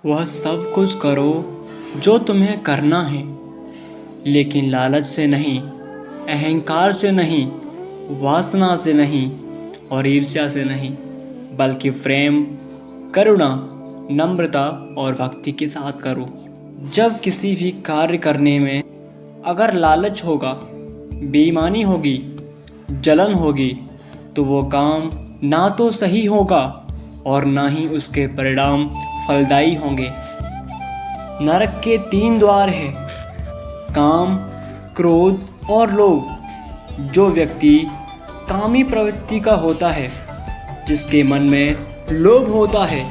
वह सब कुछ करो जो तुम्हें करना है, लेकिन लालच से नहीं, अहंकार से नहीं, वासना से नहीं और ईर्ष्या से नहीं, बल्कि प्रेम, करुणा, नम्रता और भक्ति के साथ करो। जब किसी भी कार्य करने में अगर लालच होगा, बेईमानी होगी, जलन होगी, तो वो काम ना तो सही होगा और ना ही उसके परिणाम फलदायी होंगे। नरक के 3 द्वार हैं, काम, क्रोध और लोभ। जो व्यक्ति कामी प्रवृत्ति का होता है, जिसके मन में लोभ होता है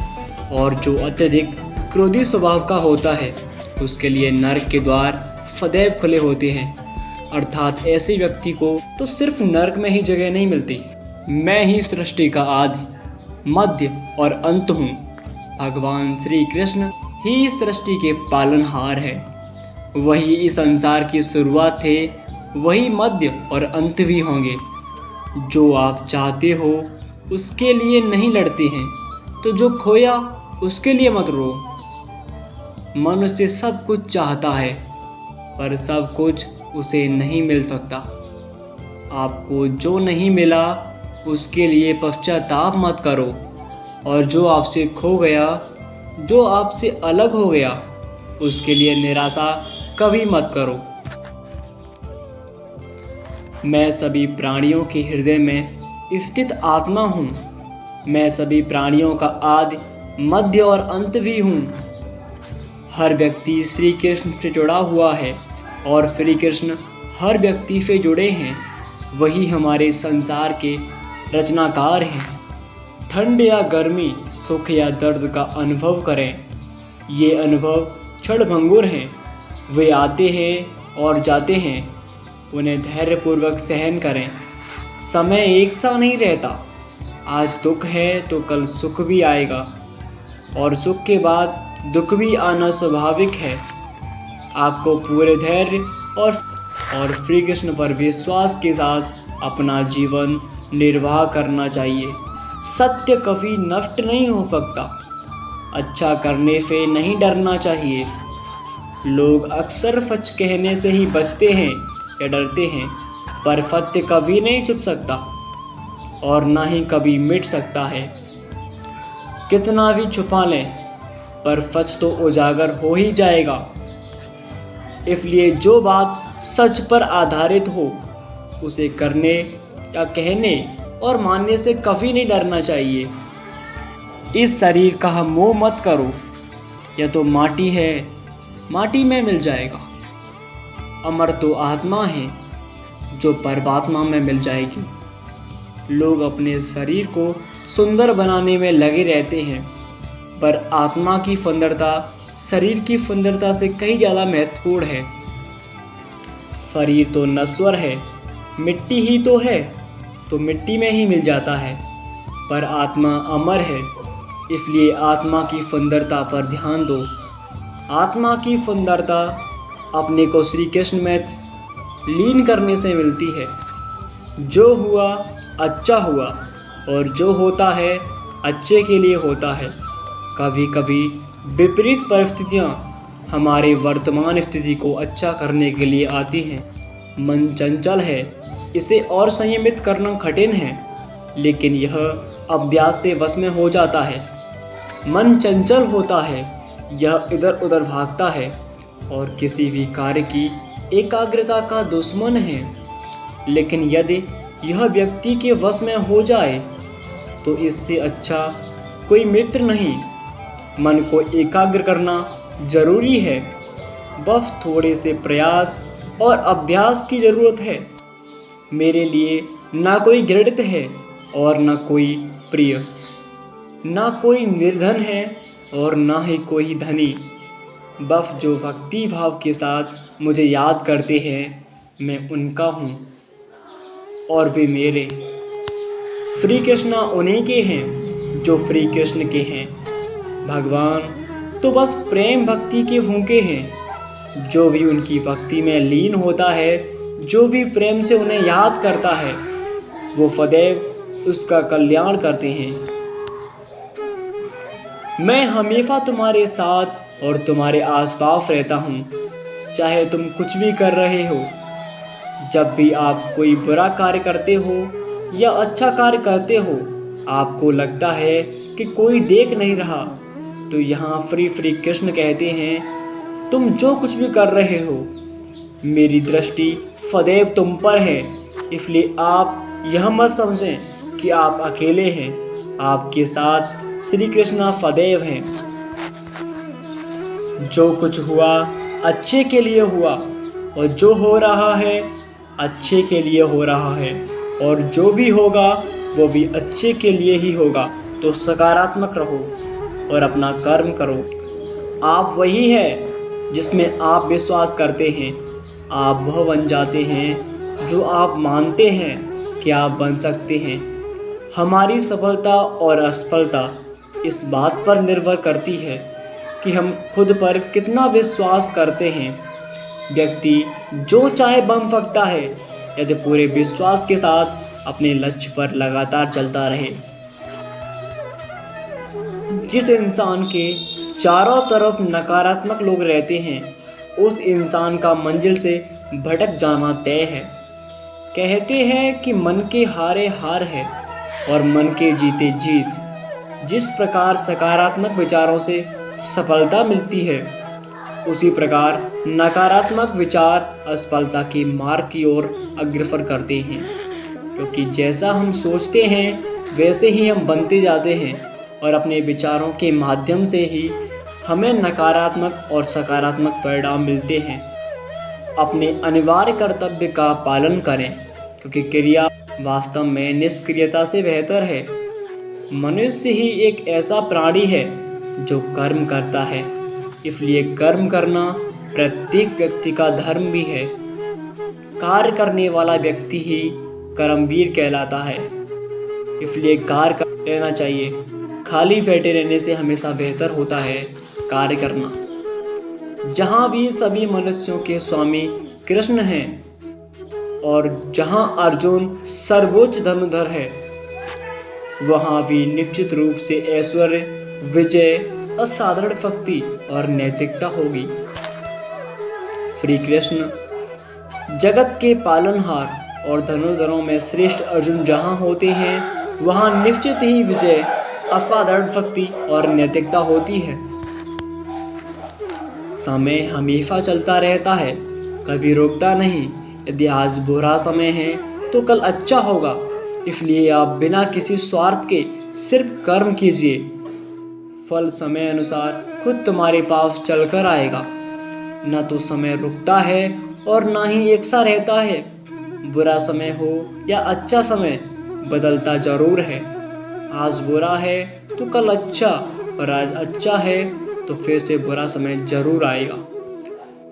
और जो अत्यधिक क्रोधी स्वभाव का होता है, उसके लिए नरक के द्वार सदैव खुले होते हैं। अर्थात ऐसे व्यक्ति को तो सिर्फ नरक में ही जगह नहीं मिलती। मैं ही सृष्टि का आदि, मध्य और अंत हूँ। भगवान श्री कृष्ण ही सृष्टि के पालनहार है। वही इस संसार की शुरुआत थे, वही मध्य और अंत भी होंगे। जो आप चाहते हो उसके लिए नहीं लड़ते हैं, तो जो खोया उसके लिए मत रो। मनुष्य सब कुछ चाहता है, पर सब कुछ उसे नहीं मिल सकता। आपको जो नहीं मिला उसके लिए पश्चाताप मत करो, और जो आपसे खो गया, जो आपसे अलग हो गया, उसके लिए निराशा कभी मत करो। मैं सभी प्राणियों के हृदय में स्थित आत्मा हूँ। मैं सभी प्राणियों का आदि, मध्य और अंत भी हूँ। हर व्यक्ति श्री कृष्ण से जुड़ा हुआ है और श्री कृष्ण हर व्यक्ति से जुड़े हैं। वही हमारे संसार के रचनाकार हैं। ठंड या गर्मी, सुख या दर्द का अनुभव करें। ये अनुभव क्षणभंगुर हैं। वे आते हैं और जाते हैं। उन्हें धैर्यपूर्वक सहन करें। समय एक सा नहीं रहता। आज दुख है तो कल सुख भी आएगा, और सुख के बाद दुख भी आना स्वाभाविक है। आपको पूरे धैर्य और श्री कृष्ण पर विश्वास के साथ अपना जीवन निर्वाह करना चाहिए। सत्य कभी नष्ट नहीं हो सकता। अच्छा करने से नहीं डरना चाहिए। लोग अक्सर सच कहने से ही बचते हैं या डरते हैं, पर सत्य कभी नहीं छुप सकता और ना ही कभी मिट सकता है। कितना भी छुपा लें, पर सच तो उजागर हो ही जाएगा। इसलिए जो बात सच पर आधारित हो, उसे करने या कहने और मानने से कभी नहीं डरना चाहिए। इस शरीर का मोह मत करो। यह तो माटी है, माटी में मिल जाएगा। अमर तो आत्मा है, जो परमात्मा में मिल जाएगी। लोग अपने शरीर को सुंदर बनाने में लगे रहते हैं, पर आत्मा की सुंदरता शरीर की सुंदरता से कहीं ज़्यादा महत्वपूर्ण है। शरीर तो नश्वर है, मिट्टी ही तो है, तो मिट्टी में ही मिल जाता है, पर आत्मा अमर है। इसलिए आत्मा की सुंदरता पर ध्यान दो। आत्मा की सुंदरता अपने को श्री कृष्ण में लीन करने से मिलती है। जो हुआ अच्छा हुआ, और जो होता है अच्छे के लिए होता है। कभी कभी विपरीत परिस्थितियाँ हमारे वर्तमान स्थिति को अच्छा करने के लिए आती हैं। मन चंचल है, इसे और संयमित करना कठिन है, लेकिन यह अभ्यास से वश में हो जाता है। मन चंचल होता है, यह इधर उधर भागता है और किसी भी कार्य की एकाग्रता का दुश्मन है। लेकिन यदि यह व्यक्ति के वश में हो जाए, तो इससे अच्छा कोई मित्र नहीं। मन को एकाग्र करना जरूरी है, बस थोड़े से प्रयास और अभ्यास की ज़रूरत है। मेरे लिए ना कोई घृणित है और ना कोई प्रिय, ना कोई निर्धन है और ना ही कोई धनी। बस जो भक्ति भाव के साथ मुझे याद करते हैं, मैं उनका हूँ और वे मेरे। श्री कृष्ण उन्हीं के हैं जो श्री कृष्ण के हैं। भगवान तो बस प्रेम भक्ति के भूखे हैं। जो भी उनकी भक्ति में लीन होता है, जो भी प्रेम से उन्हें याद करता है, वो सदैव उसका कल्याण करते हैं। मैं हमेशा तुम्हारे साथ और तुम्हारे आसपास रहता हूँ, चाहे तुम कुछ भी कर रहे हो। जब भी आप कोई बुरा कार्य करते हो या अच्छा कार्य करते हो, आपको लगता है कि कोई देख नहीं रहा, तो यहाँ श्री कृष्ण कहते हैं, तुम जो कुछ भी कर रहे हो, मेरी दृष्टि सदैव तुम पर है। इसलिए आप यह मत समझें कि आप अकेले हैं, आपके साथ श्री कृष्ण सदैव हैं। जो कुछ हुआ अच्छे के लिए हुआ, और जो हो रहा है अच्छे के लिए हो रहा है, और जो भी होगा वो भी अच्छे के लिए ही होगा। तो सकारात्मक रहो और अपना कर्म करो। आप वही है जिसमें आप विश्वास करते हैं। आप वह बन जाते हैं जो आप मानते हैं कि आप बन सकते हैं। हमारी सफलता और असफलता इस बात पर निर्भर करती है कि हम खुद पर कितना विश्वास करते हैं। व्यक्ति जो चाहे बन सकता है, यदि पूरे विश्वास के साथ अपने लक्ष्य पर लगातार चलता रहे। जिस इंसान के चारों तरफ नकारात्मक लोग रहते हैं, उस इंसान का मंजिल से भटक जाना तय है। कहते हैं कि मन के हारे हार है और मन के जीते जीत। जिस प्रकार सकारात्मक विचारों से सफलता मिलती है, उसी प्रकार नकारात्मक विचार असफलता के मार्ग की ओर अग्रसर करते हैं। क्योंकि जैसा हम सोचते हैं वैसे ही हम बनते जाते हैं, और अपने विचारों के माध्यम से ही हमें नकारात्मक और सकारात्मक परिणाम मिलते हैं। अपने अनिवार्य कर्तव्य का पालन करें, क्योंकि क्रिया वास्तव में निष्क्रियता से बेहतर है। मनुष्य ही एक ऐसा प्राणी है जो कर्म करता है, इसलिए कर्म करना प्रत्येक व्यक्ति का धर्म भी है। कार्य करने वाला व्यक्ति ही कर्मवीर कहलाता है, इसलिए कार्य कर लेना चाहिए। खाली बैठे रहने से हमेशा बेहतर होता है कार्य करना। जहाँ भी सभी मनुष्यों के स्वामी कृष्ण हैं, और जहाँ अर्जुन सर्वोच्च धनुधर है, वहाँ भी निश्चित रूप से ऐश्वर्य, विजय, असाधारण शक्ति और नैतिकता होगी। श्री कृष्ण जगत के पालनहार और धनुर्धरों में श्रेष्ठ अर्जुन जहाँ होते हैं, वहाँ निश्चित ही विजय, असाधारण शक्ति और नैतिकता होती है। समय हमेशा चलता रहता है, कभी रुकता नहीं। यदि आज बुरा समय है तो कल अच्छा होगा। इसलिए आप बिना किसी स्वार्थ के सिर्फ कर्म कीजिए। फल समय अनुसार खुद तुम्हारे पास चलकर आएगा। न तो समय रुकता है और ना ही एक सा रहता है। बुरा समय हो या अच्छा समय, बदलता जरूर है। आज बुरा है तो कल अच्छा, और आज अच्छा है तो फिर से बुरा समय जरूर आएगा।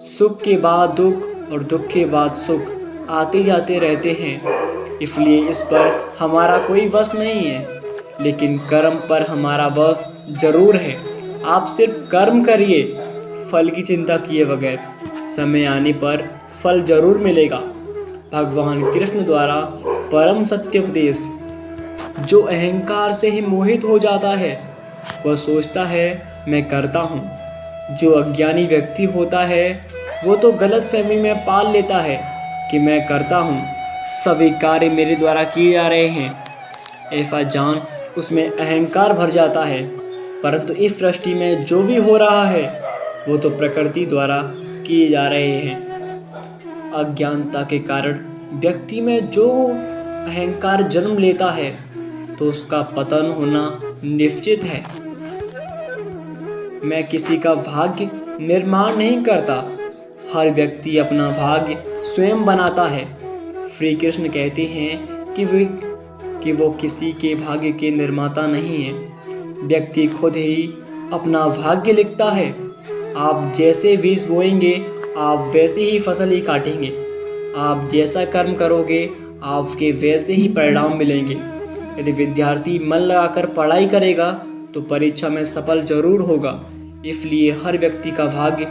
सुख के बाद दुख और दुख के बाद सुख आते जाते रहते हैं। इसलिए इस पर हमारा कोई वश नहीं है, लेकिन कर्म पर हमारा वश जरूर है। आप सिर्फ कर्म करिए, फल की चिंता किए बगैर। समय आने पर फल जरूर मिलेगा। भगवान कृष्ण द्वारा परम सत्य उपदेश। जो अहंकार से ही मोहित हो जाता है, वह सोचता है मैं करता हूँ। जो अज्ञानी व्यक्ति होता है, वो तो गलतफहमी में पाल लेता है कि मैं करता हूँ, सभी कार्य मेरे द्वारा किए जा रहे हैं। ऐसा जान उसमें अहंकार भर जाता है। परंतु इस सृष्टि में जो भी हो रहा है, वो तो प्रकृति द्वारा किए जा रहे हैं। अज्ञानता के कारण व्यक्ति में जो अहंकार जन्म लेता है, तो उसका पतन होना निश्चित है। मैं किसी का भाग्य निर्माण नहीं करता, हर व्यक्ति अपना भाग्य स्वयं बनाता है। श्री कृष्ण कहते हैं कि वो किसी के भाग्य के निर्माता नहीं है। व्यक्ति खुद ही अपना भाग्य लिखता है। आप जैसे बीज बोएंगे, आप वैसे ही फसल ही काटेंगे। आप जैसा कर्म करोगे, आपके वैसे ही परिणाम मिलेंगे। यदि विद्यार्थी मन लगाकर पढ़ाई करेगा तो परीक्षा में सफल जरूर होगा। इसलिए हर व्यक्ति का भाग्य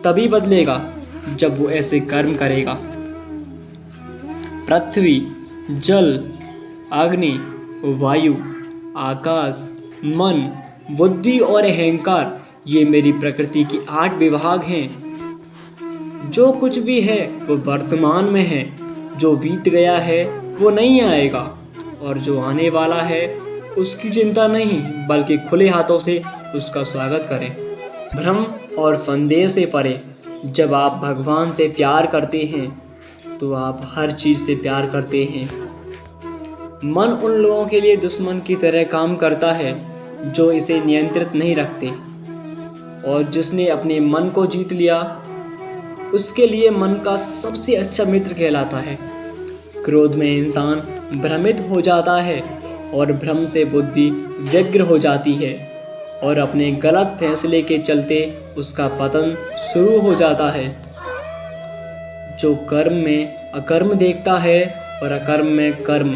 तभी बदलेगा जब वो ऐसे कर्म करेगा। पृथ्वी, जल, अग्नि, वायु, आकाश, मन बुद्धि और अहंकार, ये मेरी प्रकृति की 8 विभाग हैं। जो कुछ भी है वो वर्तमान में है, जो बीत गया है वो नहीं आएगा, और जो आने वाला है उसकी चिंता नहीं बल्कि खुले हाथों से उसका स्वागत करें। भ्रम और संदेह से परे, जब आप भगवान से प्यार करते हैं तो आप हर चीज़ से प्यार करते हैं। मन उन लोगों के लिए दुश्मन की तरह काम करता है जो इसे नियंत्रित नहीं रखते, और जिसने अपने मन को जीत लिया उसके लिए मन का सबसे अच्छा मित्र कहलाता है। क्रोध में इंसान भ्रमित हो जाता है और भ्रम से बुद्धि व्यग्र हो जाती है, और अपने गलत फैसले के चलते उसका पतन शुरू हो जाता है। जो कर्म में अकर्म देखता है और अकर्म में कर्म,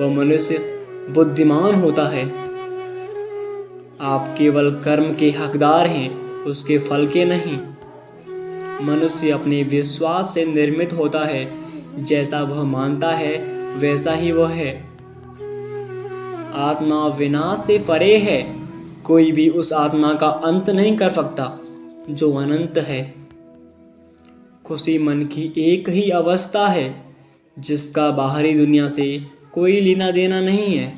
वह मनुष्य बुद्धिमान होता है। आप केवल कर्म के हकदार हैं, उसके फल के नहीं। मनुष्य अपने विश्वास से निर्मित होता है, जैसा वह मानता है वैसा ही वह है। आत्मा विनाश से परे है, कोई भी उस आत्मा का अंत नहीं कर सकता जो अनंत है। खुशी मन की एक ही अवस्था है जिसका बाहरी दुनिया से कोई लेना देना नहीं है।